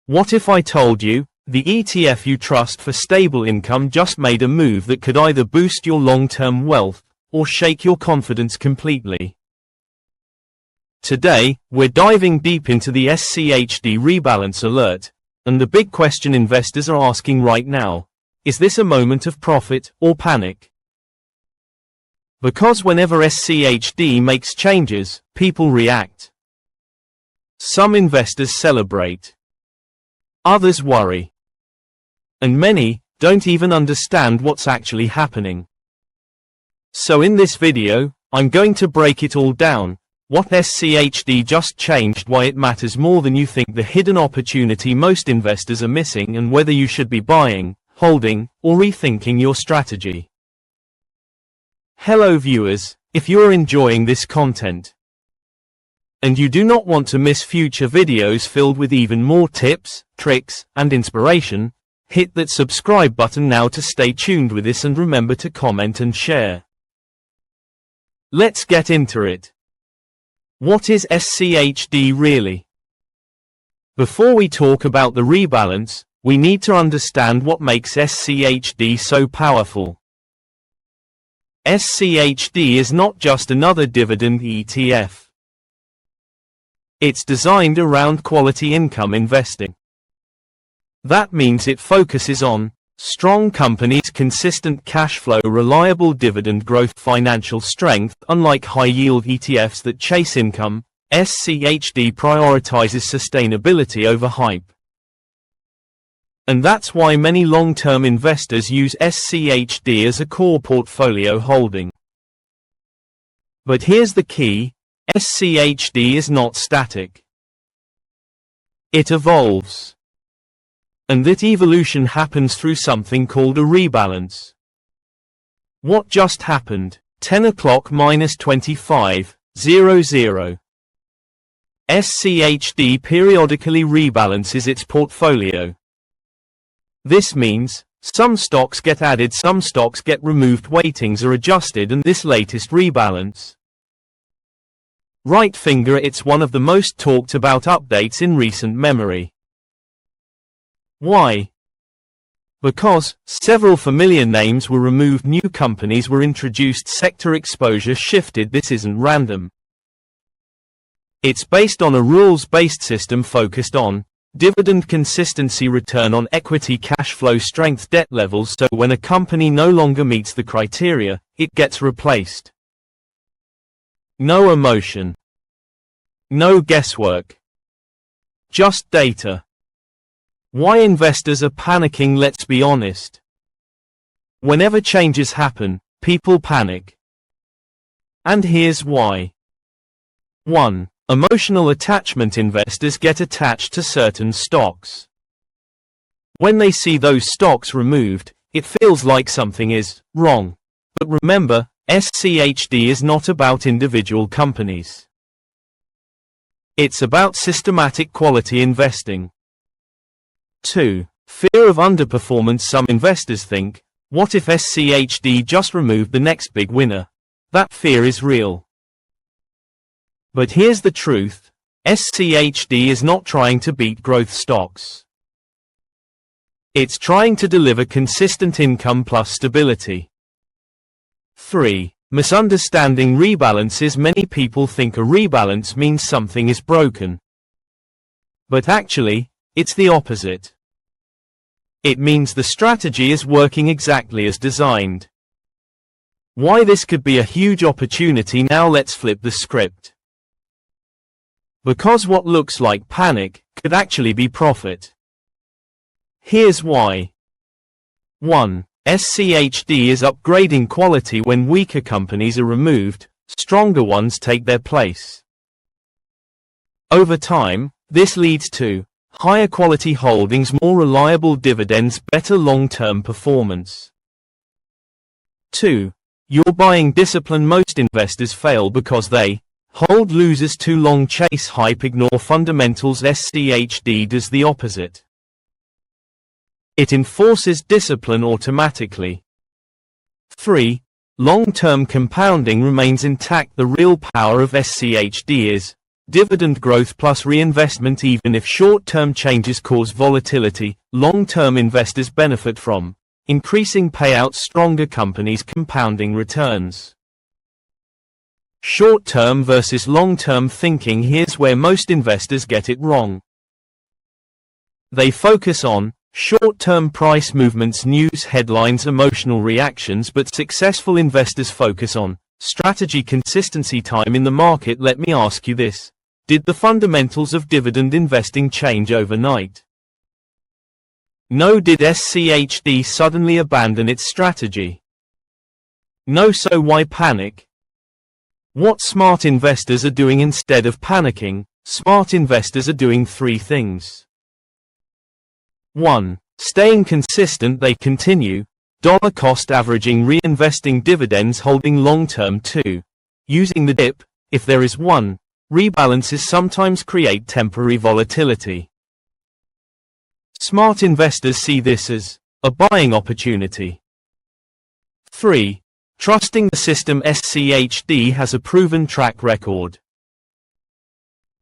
What if I told you, the ETF you trust for stable income just made a move that could either boost your long-term wealth, or shake your confidence completely? Today, we're diving deep into the SCHD Rebalance alert, and the big question investors are asking right now: is this a moment of profit or panic? Because whenever SCHD makes changes, people react. Some investors celebrate. Others worry. And many don't even understand what's actually happening. So in this video, I'm going to break it all down: what SCHD just changed, why it matters more than you think, the hidden opportunity most investors are missing, and whether you should be buying, holding, or rethinking your strategy. Hello viewers, if you are enjoying this content, and you do not want to miss future videos filled with even more tips, tricks, and inspiration, hit that subscribe button now to stay tuned with this, and remember to comment and share. Let's get into it. What is SCHD really? Before we talk about the rebalance, we need to understand what makes SCHD so powerful. SCHD is not just another dividend ETF. It's designed around quality income investing. That means it focuses on strong companies, consistent cash flow, reliable dividend growth, financial strength. Unlike high-yield ETFs that chase income, SCHD prioritizes sustainability over hype. And that's why many long-term investors use SCHD as a core portfolio holding. But here's the key: SCHD is not static. It evolves. And that evolution happens through something called a rebalance. What just happened? 10 o'clock minus 25:00. SCHD periodically rebalances its portfolio. This means some stocks get added, some stocks get removed, weightings are adjusted, and this latest rebalance. Right finger, it's one of the most talked about updates in recent memory. Why? Because several familiar names were removed, new companies were introduced, sector exposure shifted. This isn't random. It's based on a rules-based system focused on dividend consistency, return on equity, cash flow strength, debt levels. So when a company no longer meets the criteria, it gets replaced. No emotion. No guesswork. Just data. Why investors are panicking? Let's be honest. Whenever changes happen, people panic. And here's why. 1. Emotional attachment. Investors get attached to certain stocks. When they see those stocks removed, it feels like something is wrong. But remember, SCHD is not about individual companies. It's about systematic quality investing. 2. Fear of underperformance. Some investors think, what if SCHD just removed the next big winner? That fear is real. But here's the truth: SCHD is not trying to beat growth stocks. It's trying to deliver consistent income plus stability. 3. Misunderstanding rebalances. Many people think a rebalance means something is broken. But actually, it's the opposite. It means the strategy is working exactly as designed. Why this could be a huge opportunity? Now let's flip the script. Because what looks like panic could actually be profit. Here's why. 1. SCHD is upgrading quality. When weaker companies are removed, stronger ones take their place. Over time, this leads to higher quality holdings, more reliable dividends, better long-term performance. 2. You're buying discipline. Most investors fail because they hold losers too long, chase hype, ignore fundamentals. SCHD does the opposite. It enforces discipline automatically. 3. Long-term compounding remains intact. The real power of SCHD is dividend growth plus reinvestment. Even if short-term changes cause volatility, long-term investors benefit from increasing payouts, stronger companies, compounding returns. Short-term versus long-term thinking. Here's where most investors get it wrong. They focus on short-term price movements, news headlines, emotional reactions, but successful investors focus on strategy, consistency, time in the market. Let me ask you this: did the fundamentals of dividend investing change overnight? No. Did SCHD suddenly abandon its strategy? No. So why panic? What smart investors are doing instead of panicking? Smart investors are doing three things. 1. Staying consistent. They continue dollar cost averaging, reinvesting dividends, holding long-term. 2. Using the dip, if there is one. Rebalances sometimes create temporary volatility. Smart investors see this as a buying opportunity. 3. Trusting the system. SCHD has a proven track record,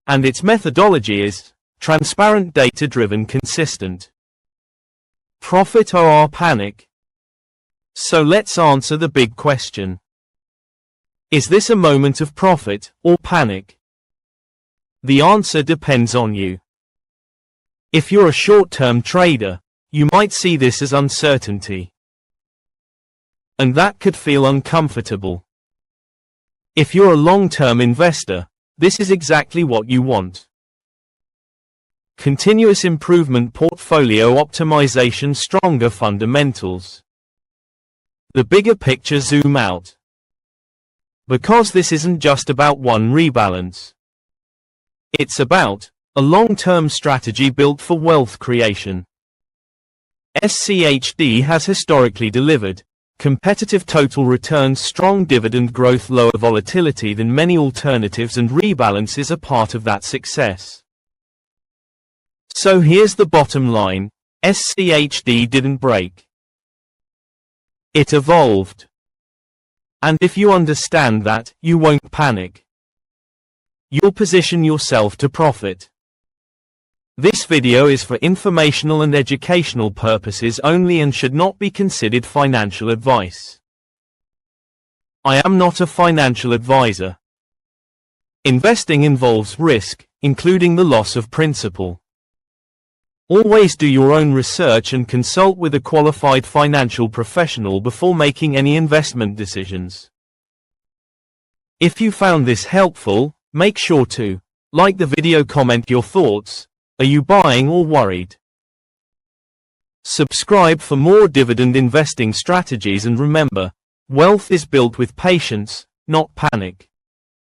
and its methodology is transparent, data-driven, consistent. Profit or panic? So let's answer the big question. Is this a moment of profit or panic? The answer depends on you. If you're a short-term trader, you might see this as uncertainty, and that could feel uncomfortable. If you're a long-term investor, this is exactly what you want. Continuous improvement, portfolio optimization, stronger fundamentals. The bigger picture. Zoom out. Because this isn't just about one rebalance. It's about a long-term strategy built for wealth creation. SCHD has historically delivered competitive total returns, strong dividend growth, lower volatility than many alternatives, and Rebalance is a part of that success. So here's the bottom line: SCHD didn't break. It evolved. And if you understand that, you won't panic. You'll position yourself to profit. This video is for informational and educational purposes only and should not be considered financial advice. I am not a financial advisor. Investing involves risk, including the loss of principal. Always do your own research and consult with a qualified financial professional before making any investment decisions. If you found this helpful, make sure to like the video, comment your thoughts. Are you buying or worried? Subscribe for more dividend investing strategies, and remember, wealth is built with patience, not panic.